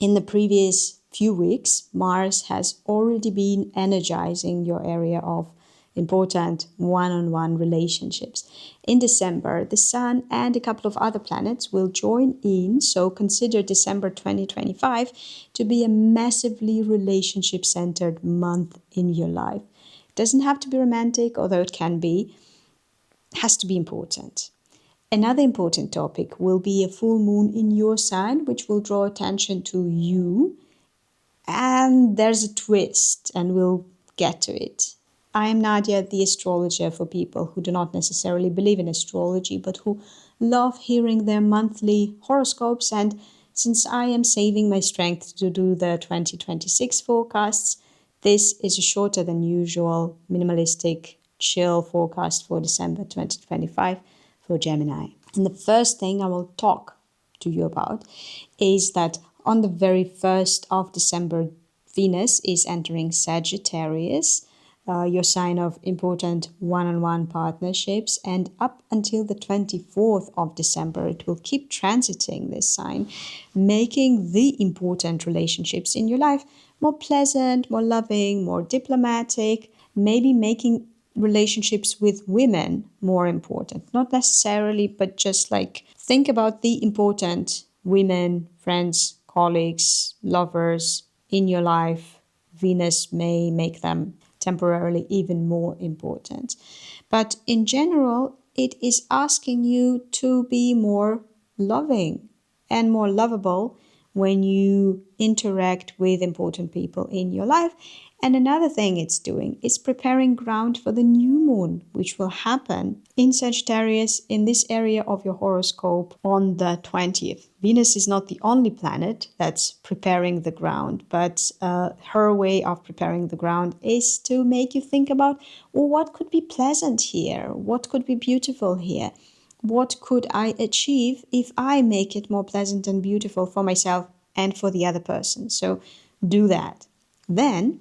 In the previous few weeks, Mars has already been energizing your area of important one-on-one relationships. In December, the Sun and a couple of other planets will join in, so consider December 2025 to be a massively relationship-centered month in your life. It doesn't have to be romantic, although it can be. It has to be important. Another important topic will be a full moon in your sign, which will draw attention to you. And there's a twist, and we'll get to it. I am Nadia, the astrologer for people who do not necessarily believe in astrology, but who love hearing their monthly horoscopes. And since I am saving my strength to do the 2026 forecasts, this is a shorter than usual, minimalistic, chill forecast for December 2025 for Gemini. And the first thing I will talk to you about is that on the very 1st of December, Venus is entering Sagittarius, your sign of important one-on-one partnerships. And up until the 24th of December, it will keep transiting this sign, making the important relationships in your life more pleasant, more loving, more diplomatic, maybe making relationships with women more important. Not necessarily, but just like think about the important women, friends, colleagues, lovers in your life. Venus may make them temporarily even more important. But in general, it is asking you to be more loving and more lovable when you interact with important people in your life. And another thing it's doing is preparing ground for the new moon, which will happen in Sagittarius in this area of your horoscope on the 20th. Venus is not the only planet that's preparing the ground, but her way of preparing the ground is to make you think about, well, what could be pleasant here? What could be beautiful here? What could I achieve if I make it more pleasant and beautiful for myself and for the other person? So do that. Then,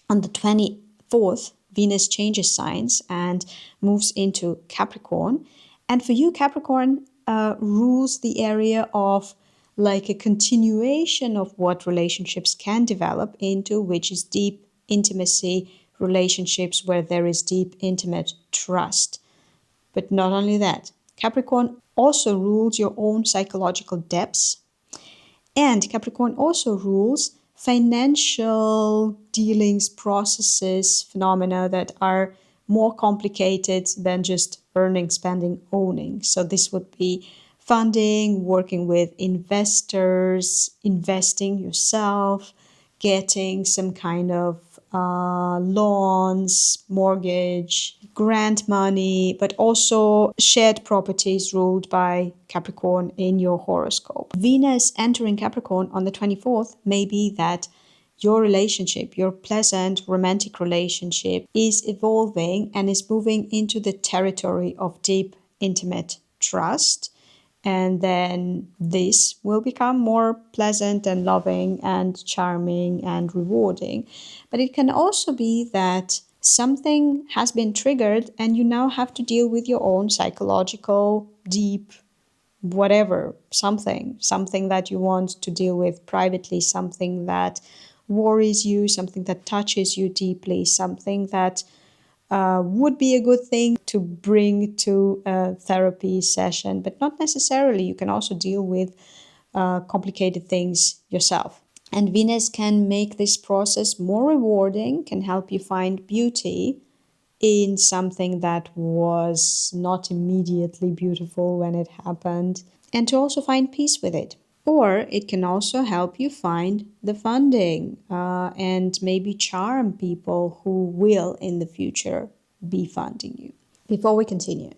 on the 24th, Venus changes signs and moves into Capricorn. And for you, Capricorn rules the area of like a continuation of what relationships can develop into, which is deep intimacy, relationships where there is deep, intimate trust. But not only that, Capricorn also rules your own psychological depths. And Capricorn also rules financial dealings, processes, phenomena that are more complicated than just earning, spending, owning. So this would be funding, working with investors, investing yourself, getting some kind of loans, mortgage, grant money, but also shared properties ruled by Capricorn in your horoscope. Venus entering Capricorn on the 24th may be that your relationship, your pleasant romantic relationship, is evolving and is moving into the territory of deep, intimate trust. And then this will become more pleasant and loving and charming and rewarding. But it can also be that something has been triggered and you now have to deal with your own psychological, deep, whatever, something that you want to deal with privately, something that worries you, something that touches you deeply, something that would be a good thing to bring to a therapy session, but not necessarily. You can also deal with complicated things yourself. And Venus can make this process more rewarding, can help you find beauty in something that was not immediately beautiful when it happened, and to also find peace with it. Or it can also help you find the funding and maybe charm people who will in the future be funding you. Before we continue,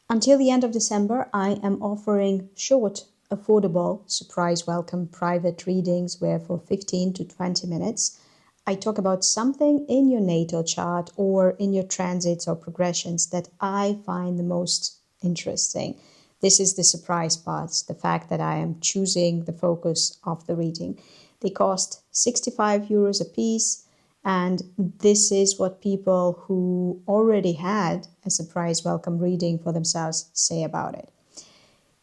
until the end of December, I am offering short, affordable, surprise welcome private readings where for 15 to 20 minutes, I talk about something in your natal chart or in your transits or progressions that I find the most interesting. This is the surprise part, the fact that I am choosing the focus of the reading. They cost 65 euros a piece, and this is what people who already had a surprise welcome reading for themselves say about it.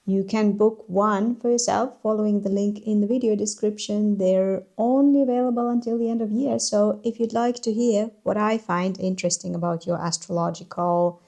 You can book one for yourself following the link in the video description. They're only available until the end of year. So if you'd like to hear what I find interesting about your astrological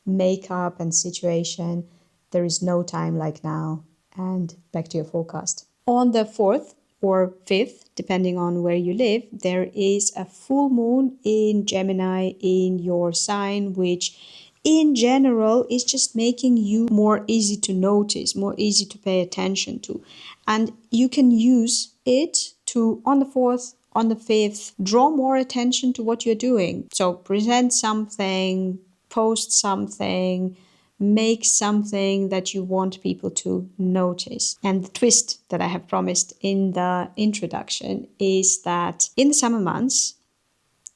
makeup and situation, there is no time like now. And back to your forecast. On the 4th or 5th, depending on where you live, there is a full moon in Gemini in your sign, which in general is just making you more easy to notice, more easy to pay attention to. And you can use it to, on the 4th, on the 5th, draw more attention to what you're doing. So present something, post something, make something that you want people to notice. And the twist that I have promised in the introduction is that in the summer months,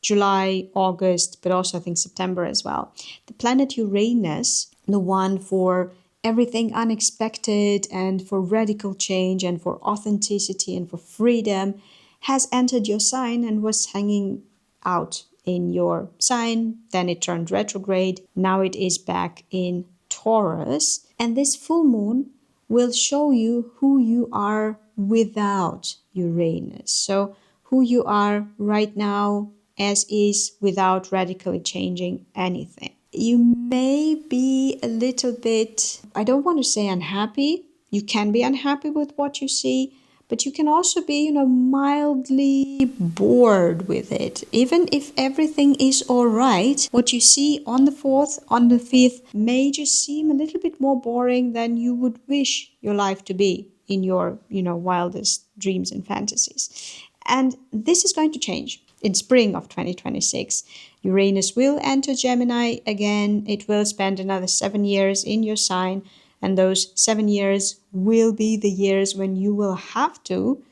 July, August, but also I think September as well, the planet Uranus, the one for everything unexpected and for radical change and for authenticity and for freedom, has entered your sign and was hanging out in your sign. Then it turned retrograde. Now it is back in Taurus. And this full moon will show you who you are without Uranus. So who you are right now as is without radically changing anything. You may be a little bit, I don't want to say unhappy. You can be unhappy with what you see, but you can also be, mildly bored with it. Even if everything is all right, what you see on the 4th, on the 5th may just seem a little bit more boring than you would wish your life to be in your, wildest dreams and fantasies. And this is going to change. In spring of 2026, Uranus will enter Gemini again. It will spend another 7 years in your sign. And those 7 years will be the years when you will have to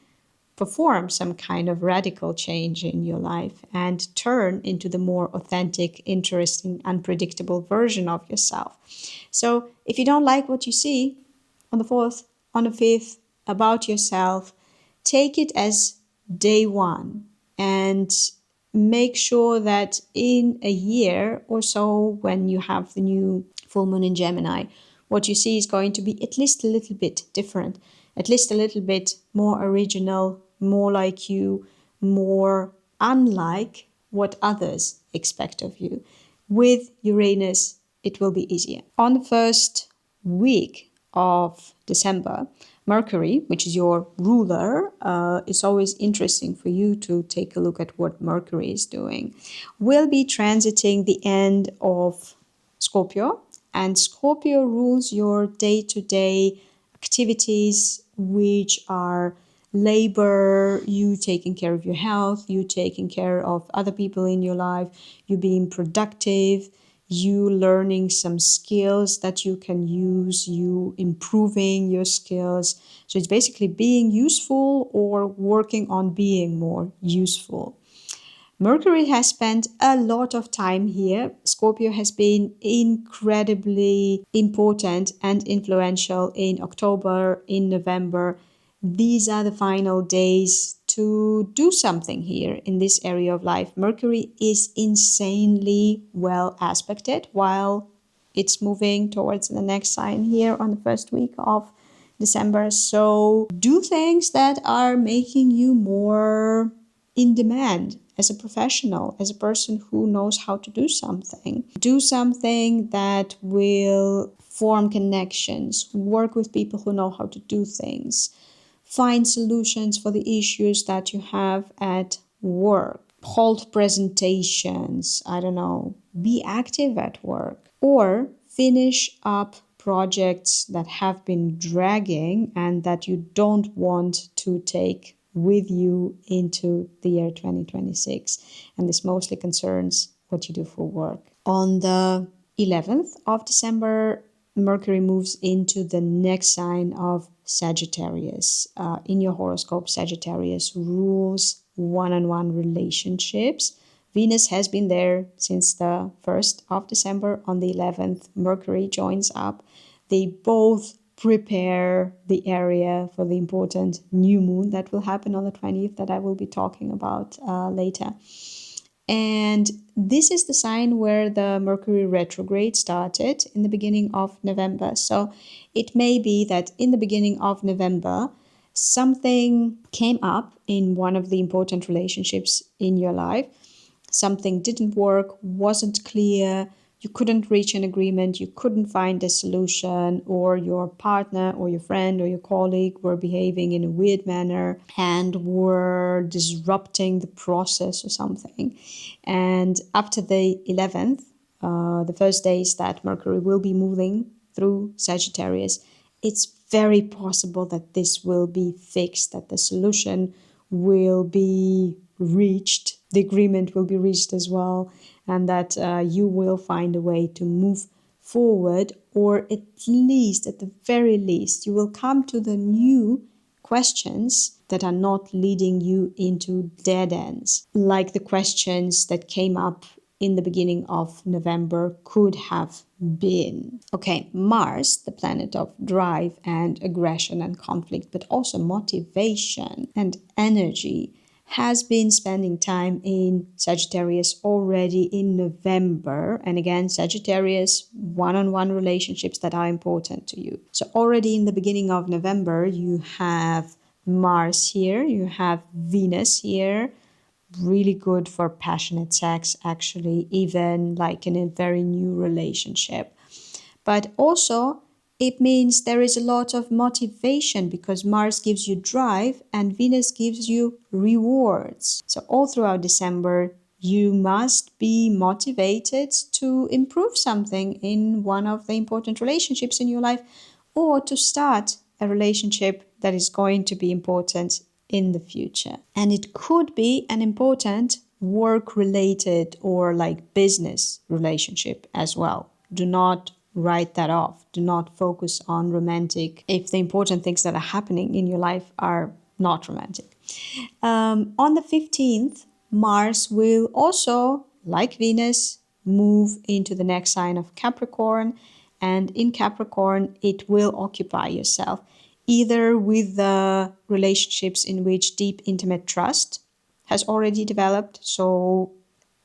perform some kind of radical change in your life and turn into the more authentic, interesting, unpredictable version of yourself. So if you don't like what you see on the 4th, on the 5th about yourself, take it as day one. And make sure that in a year or so, when you have the new full moon in Gemini, what you see is going to be at least a little bit different, at least a little bit more original, more like you, more unlike what others expect of you. With Uranus, it will be easier. On the first week of December, Mercury, which is your ruler, it's always interesting for you to take a look at what Mercury is doing, will be transiting the end of Scorpio. And Scorpio rules your day-to-day activities, which are labor, you taking care of your health, you taking care of other people in your life, you being productive, you learning some skills that you can use, you improving your skills. So it's basically being useful or working on being more useful. Mercury has spent a lot of time here. Scorpio has been incredibly important and influential in October, in November. These are the final days to do something here in this area of life. Mercury is insanely well aspected while it's moving towards the next sign here on the first week of December. So do things that are making you more in demand as a professional, as a person who knows how to do something. Do something that will form connections, work with people who know how to do things. Find solutions for the issues that you have at work. Hold presentations, be active at work. Or finish up projects that have been dragging and that you don't want to take with you into the year 2026. And this mostly concerns what you do for work. On the 11th of December, Mercury moves into the next sign of Sagittarius. In your horoscope, Sagittarius rules one-on-one relationships. Venus has been there since the 1st of December. On the 11th, Mercury joins up. They both prepare the area for the important new moon that will happen on the 20th that I will be talking about later. And this is the sign where the Mercury retrograde started in the beginning of November. So it may be that in the beginning of November, something came up in one of the important relationships in your life. Something didn't work, wasn't clear, you couldn't reach an agreement, you couldn't find a solution, or your partner or your friend or your colleague were behaving in a weird manner and were disrupting the process or something. And after the 11th, the first days that Mercury will be moving through Sagittarius, it's very possible that this will be fixed, that the solution will be reached, the agreement will be reached as well, and that you will find a way to move forward, or at least, at the very least, you will come to the new questions that are not leading you into dead ends, like the questions that came up in the beginning of November could have been. Okay, Mars, the planet of drive and aggression and conflict, but also motivation and energy, has been spending time in Sagittarius already in November. And again, Sagittarius, one-on-one relationships that are important to you. So already in the beginning of November, you have Mars here, you have Venus here, really good for passionate sex, actually, even like in a very new relationship. But also, it means there is a lot of motivation because Mars gives you drive and Venus gives you rewards. So all throughout December, you must be motivated to improve something in one of the important relationships in your life, or to start a relationship that is going to be important in the future. And it could be an important work-related or like business relationship as well. Do not write that off. Do not focus on romantic if the important things that are happening in your life are not romantic. On the 15th, Mars will also, like Venus, move into the next sign of Capricorn. And in Capricorn, it will occupy yourself either with the relationships in which deep, intimate trust has already developed. So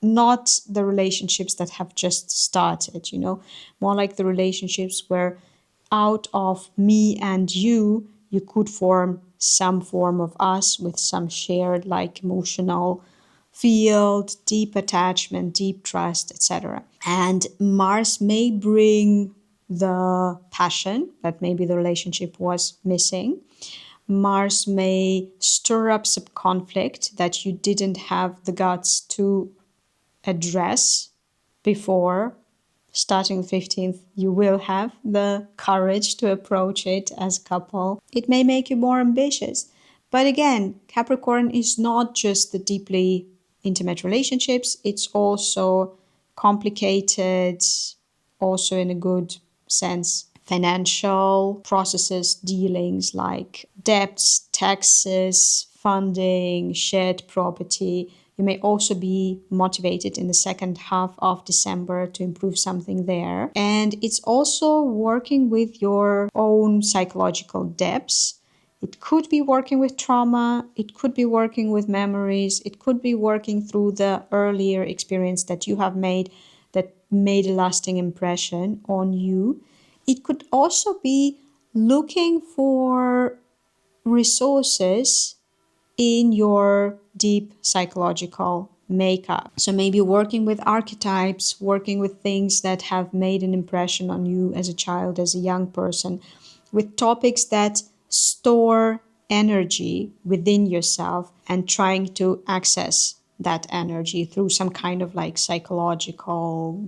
not the relationships that have just started, more like the relationships where out of me and you could form some form of us with some shared like emotional field, deep attachment, deep trust, etc. And Mars may bring the passion that maybe the relationship was missing. Mars may stir up some conflict that you didn't have the guts to address before. Starting the 15th, you will have the courage to approach it as a couple. It may make you more ambitious. But again, Capricorn is not just the deeply intimate relationships, it's also complicated, also in a good sense, financial processes, dealings like debts, taxes, funding, shared property. You may also be motivated in the second half of December to improve something there. And it's also working with your own psychological depths. It could be working with trauma. It could be working with memories. It could be working through the earlier experience that you have made that made a lasting impression on you. It could also be looking for resources in your deep psychological makeup. So maybe working with archetypes, working with things that have made an impression on you as a child, as a young person, with topics that store energy within yourself and trying to access that energy through some kind of like psychological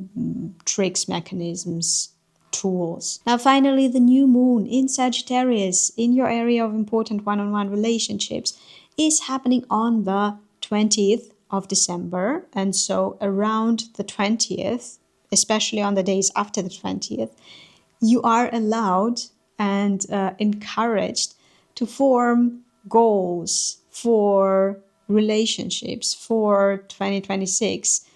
tricks, mechanisms, tools. Now, finally, the new moon in Sagittarius in your area of important one-on-one relationships is happening on the 20th of December. And so around the 20th, especially on the days after the 20th, you are allowed and encouraged to form goals for relationships for 2026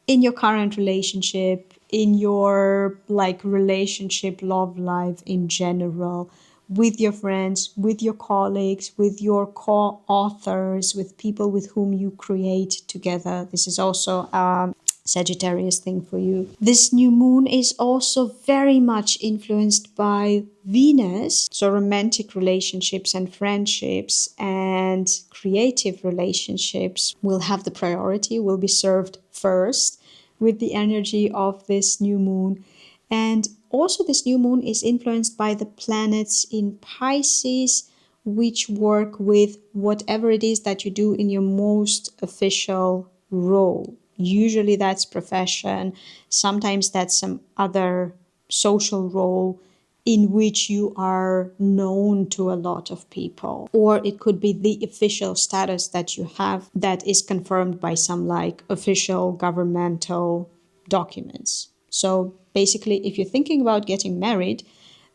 in your current relationship, in your like relationship, love life in general, with your friends, with your colleagues, with your co-authors, with people with whom you create together. This is also Sagittarius thing for you. This new moon is also very much influenced by Venus. So romantic relationships and friendships and creative relationships will have the priority, will be served first with the energy of this new moon. And also this new moon is influenced by the planets in Pisces, which work with whatever it is that you do in your most official role. Usually that's profession, sometimes that's some other social role in which you are known to a lot of people. Or it could be the official status that you have that is confirmed by some like official governmental documents. So basically, if you're thinking about getting married,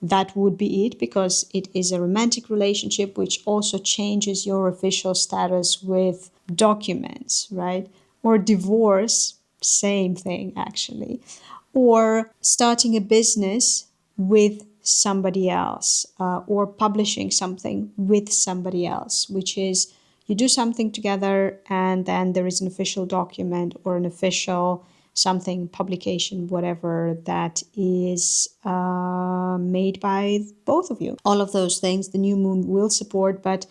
that would be it, because it is a romantic relationship which also changes your official status with documents, right? Or divorce, same thing actually. Or starting a business with somebody else, or publishing something with somebody else, which is you do something together and then there is an official document or an official something, publication, whatever, that is made by both of you. All of those things the new moon will support, but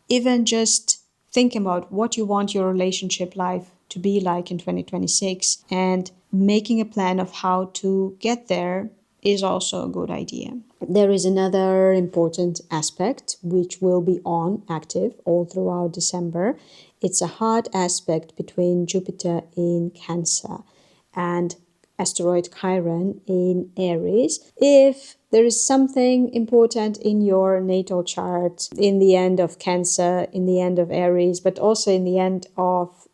even just thinking about what you want your relationship life to be like in 2026 and making a plan of how to get there is also a good idea. There is another important aspect which will be on active all throughout December. It's a hard aspect between Jupiter in Cancer and asteroid Chiron in Aries. If there is something important in your natal chart, in the end of Cancer, in the end of Aries, but also in the end of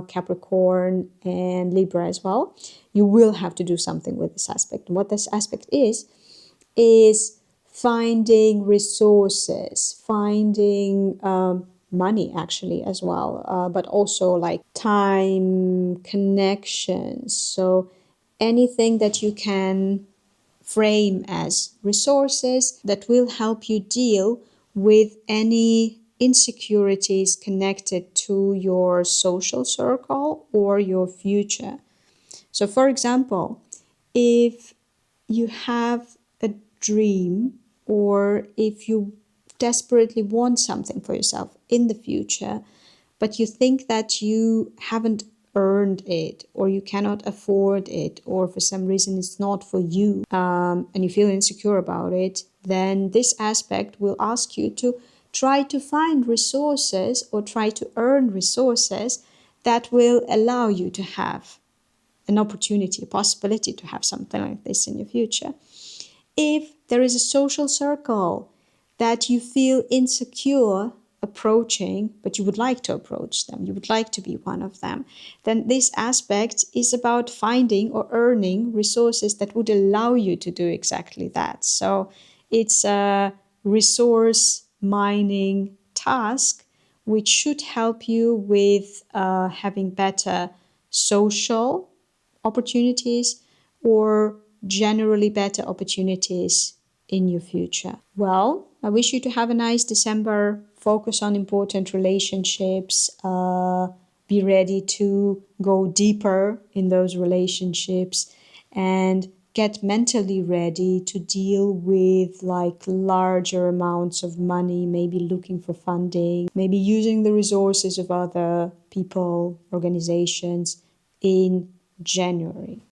Capricorn and Libra as well, you will have to do something with this aspect. And what this aspect is finding resources, finding money actually as well, but also like time, connections. So anything that you can frame as resources that will help you deal with any insecurities connected to your social circle or your future. So for example, if you have a dream, or if you desperately want something for yourself in the future, but you think that you haven't earned it, or you cannot afford it, or for some reason it's not for you, and you feel insecure about it, then this aspect will ask you to try to find resources or try to earn resources that will allow you to have an opportunity, a possibility to have something like this in your future. If there is a social circle that you feel insecure approaching, but you would like to approach them, you would like to be one of them, then this aspect is about finding or earning resources that would allow you to do exactly that. So it's a resource mining task which should help you with having better social opportunities or generally better opportunities in your future. Well, I wish you to have a nice December. Focus on important relationships. Be ready to go deeper in those relationships and get mentally ready to deal with like larger amounts of money, maybe looking for funding, maybe using the resources of other people, organizations in January.